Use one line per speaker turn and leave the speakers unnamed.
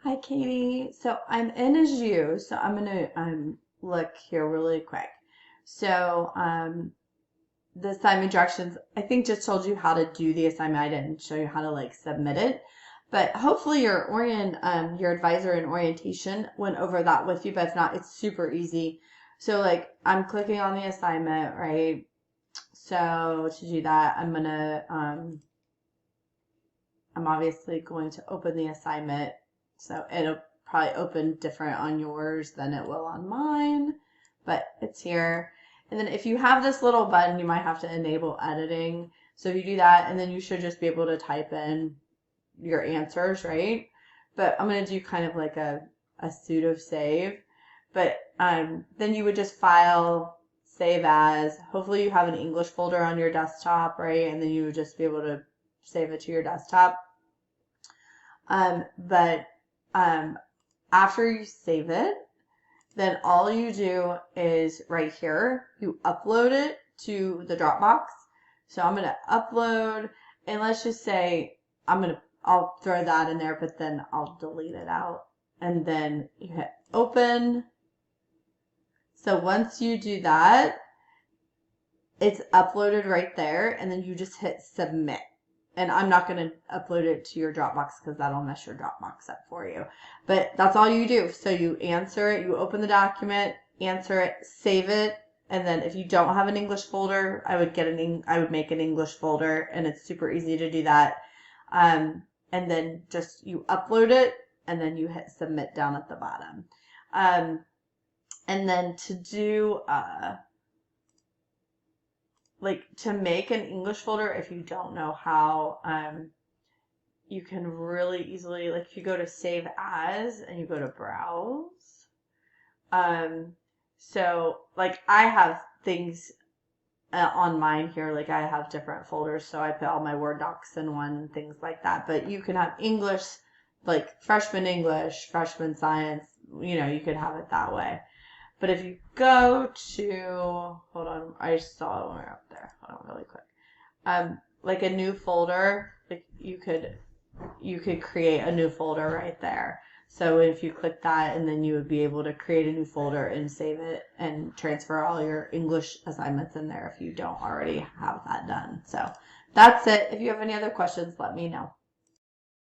Hi, Katie. So I'm in as you, so I'm gonna look here really quick. So the assignment directions, I think just told you how to do the assignment. I didn't show you how to like submit it, but hopefully your advisor in orientation went over that with you. But if not, it's super easy. So like I'm clicking on the assignment, right? So to do that, I'm obviously going to open the assignment. So it'll probably open different on yours than it will on mine, but it's here. And then if you have this little button, you might have to enable editing. So if you do that, and then you should just be able to type in your answers, right? But I'm going to do kind of like a pseudo save. But then you would just file, save as. Hopefully you have an English folder on your desktop, right? And then you would just be able to save it to your desktop. But after you save it, then all you do is right here, you upload it to the Dropbox. So I'm going to upload, and let's just say I'll throw that in there, but then I'll delete it out. And then you hit open. So once you do that, it's uploaded right there, and then you just hit submit. And I'm not going to upload it to your Dropbox because that'll mess your Dropbox up for you. But that's all you do. So you answer it, you open the document, answer it, save it, and then if you don't have an English folder, I would make an English folder, and it's super easy to do that. And then just you upload it, and then you hit submit down at the bottom. And then to do like to make an English folder, if you don't know how, you can really easily, like if you go to save as and you go to browse, so like I have things on mine here, like I have different folders, so I put all my Word docs in one, things like that. But you can have English, like freshman English, freshman science, you could have it that way. But if you go to, hold on, I just saw one up there. Hold on really quick. Like a new folder, like you could create a new folder right there. So if you click that, and then you would be able to create a new folder and save it and transfer all your English assignments in there if you don't already have that done. So that's it. If you have any other questions, let me know.